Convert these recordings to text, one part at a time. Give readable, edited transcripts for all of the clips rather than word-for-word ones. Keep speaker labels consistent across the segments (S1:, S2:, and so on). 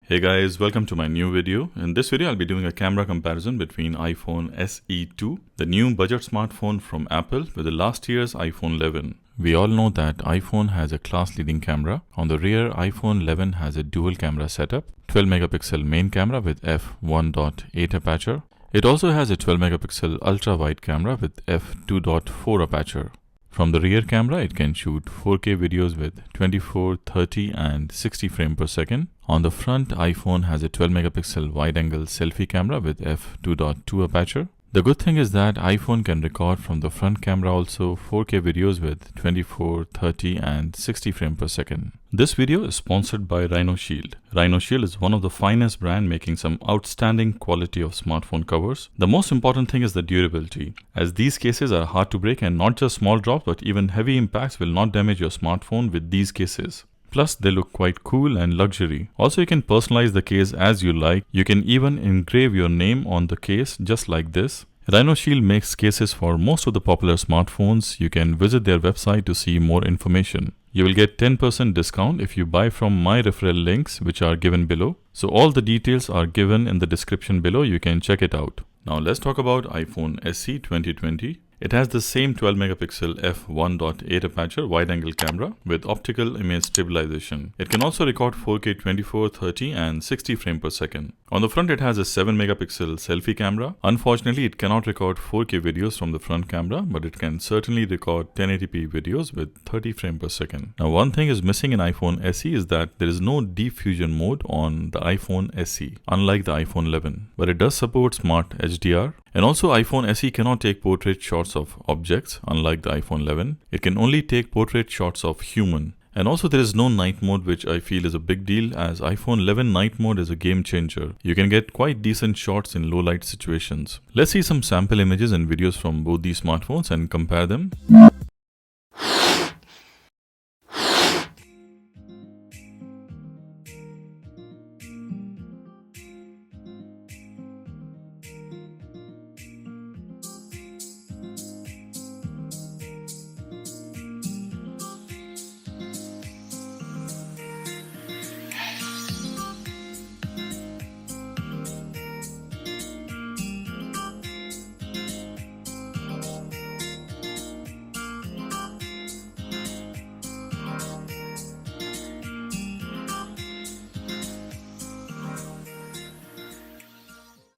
S1: Hey guys, welcome to my new video. In this video, I'll be doing a camera comparison between iPhone SE 2, the new budget smartphone from Apple, with the last year's iPhone 11. We all know that iPhone has a class-leading camera. On the rear, iPhone 11 has a dual camera setup, 12 megapixel main camera with f1.8 aperture. It also has a 12 megapixel ultra-wide camera with f2.4 aperture. From the rear camera, it can shoot 4K videos with 24, 30 and 60 frames per second. On the front, iPhone has a 12 megapixel wide-angle selfie camera with f2.2 aperture. The good thing is that iPhone can record from the front camera also 4K videos with 24, 30 and 60 frames per second. This video is sponsored by Rhino Shield. Rhino Shield is one of the finest brands making some outstanding quality of smartphone covers. The most important thing is the durability, as these cases are hard to break and not just small drops but even heavy impacts will not damage your smartphone with these cases. Plus, they look quite cool and luxury. Also, you can personalize the case as you like. You can even engrave your name on the case just like this. Rhino Shield makes cases for most of the popular smartphones. You can visit their website to see more information. You will get 10% discount if you buy from my referral links, which are given below. So all the details are given in the description below. You can check it out. Now let's talk about iPhone SE 2020. It has the same 12 megapixel f1.8 aperture wide-angle camera with optical image stabilization. It can also record 4K 24, 30 and 60 frames per second. On the front, it has a 7 megapixel selfie camera. Unfortunately, it cannot record 4K videos from the front camera, but it can certainly record 1080p videos with 30 frames per second. Now, one thing is missing in iPhone SE is that there is no deep fusion mode on the iPhone SE, unlike the iPhone 11, but it does support smart HDR. And also, iPhone SE cannot take portrait shots of objects, unlike the iPhone 11. It can only take portrait shots of human. And also, there is no night mode, which I feel is a big deal, as iPhone 11 night mode is a game changer. You can get quite decent shots in low light situations. Let's see some sample images and videos from both these smartphones and compare them.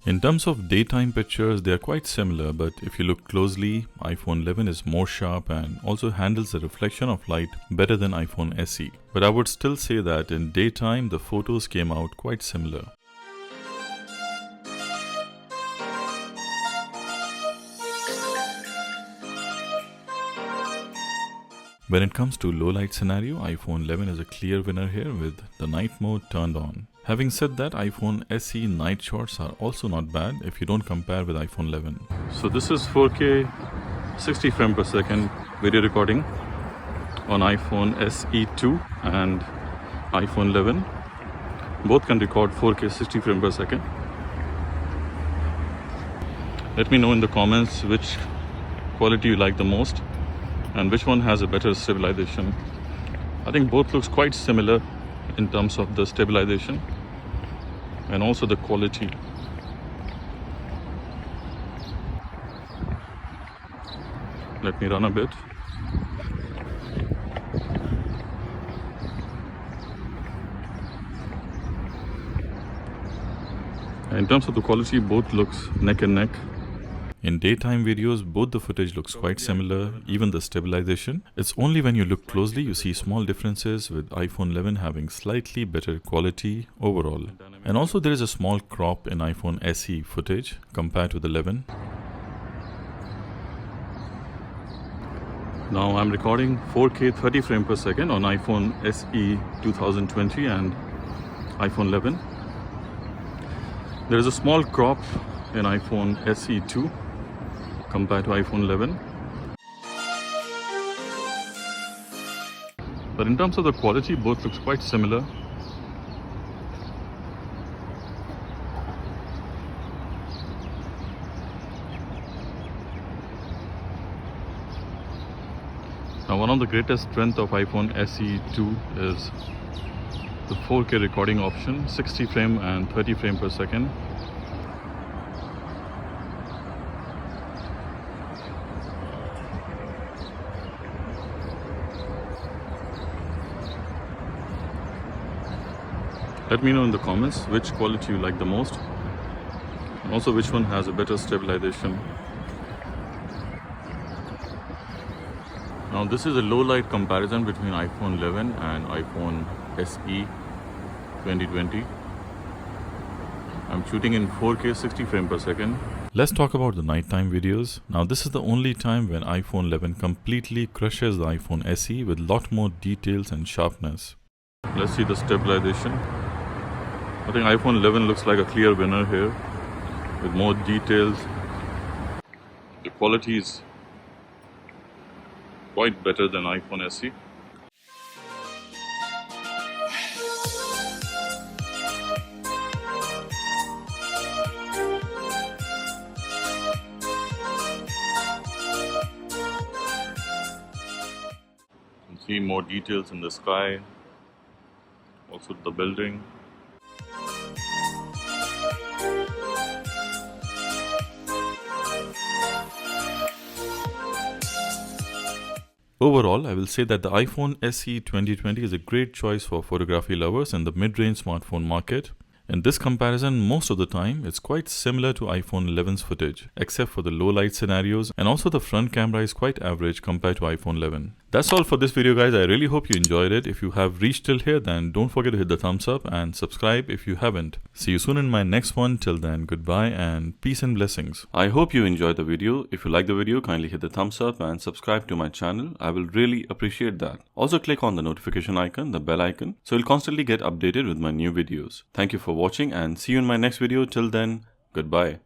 S1: In terms of daytime pictures, they are quite similar, but if you look closely, iPhone 11 is more sharp and also handles the reflection of light better than iPhone SE. But I would still say that in daytime, the photos came out quite similar. When it comes to low light scenario, iPhone 11 is a clear winner here with the night mode turned on. Having said that, iPhone SE night shots are also not bad if you don't compare with iPhone 11. So this is 4K 60 frames per second video recording on iPhone SE 2 and iPhone 11. Both can record 4K 60 frames per second. Let me know in the comments which quality you like the most and which one has a better stabilization. I think both looks quite similar in terms of the stabilization and also the quality. Let me run a bit. In terms of the quality, both looks neck and neck. In daytime videos, both the footage looks quite similar, even the stabilization. It's only when you look closely you see small differences, with iPhone 11 having slightly better quality overall. And also there is a small crop in iPhone SE footage compared to the 11. Now I'm recording 4K 30 frames per second on iPhone SE 2020 and iPhone 11. There is a small crop in iPhone SE 2 compared to iPhone 11. But in terms of the quality, both looks quite similar. Now, one of the greatest strengths of iPhone SE 2 is the 4K recording option, 60 frame and 30 frame per second. Let me know in the comments which quality you like the most, and also which one has a better stabilization. Now this is a low light comparison between iPhone 11 and iPhone SE 2020. I'm shooting in 4K 60 frame per second. Let's talk about the nighttime videos. Now this is the only time when iPhone 11 completely crushes the iPhone SE with lot more details and sharpness. Let's see the stabilization. I think iPhone 11 looks like a clear winner here with more details. The quality is quite better than iPhone SE. You can see more details in the sky, also the building. Overall, I will say that the iPhone SE 2020 is a great choice for photography lovers in the mid-range smartphone market. In this comparison, most of the time, it's quite similar to iPhone 11's footage, except for the low light scenarios, and also the front camera is quite average compared to iPhone 11. That's all for this video, guys. I really hope you enjoyed it. If you have reached till here, then don't forget to hit the thumbs up and subscribe if you haven't. See you soon in my next one. Till then, goodbye and peace and blessings. I hope you enjoyed the video. If you like the video, kindly hit the thumbs up and subscribe to my channel. I will really appreciate that. Also click on the notification icon, the bell icon, so you'll constantly get updated with my new videos. Thank you for watching and see you in my next video. Till then, goodbye.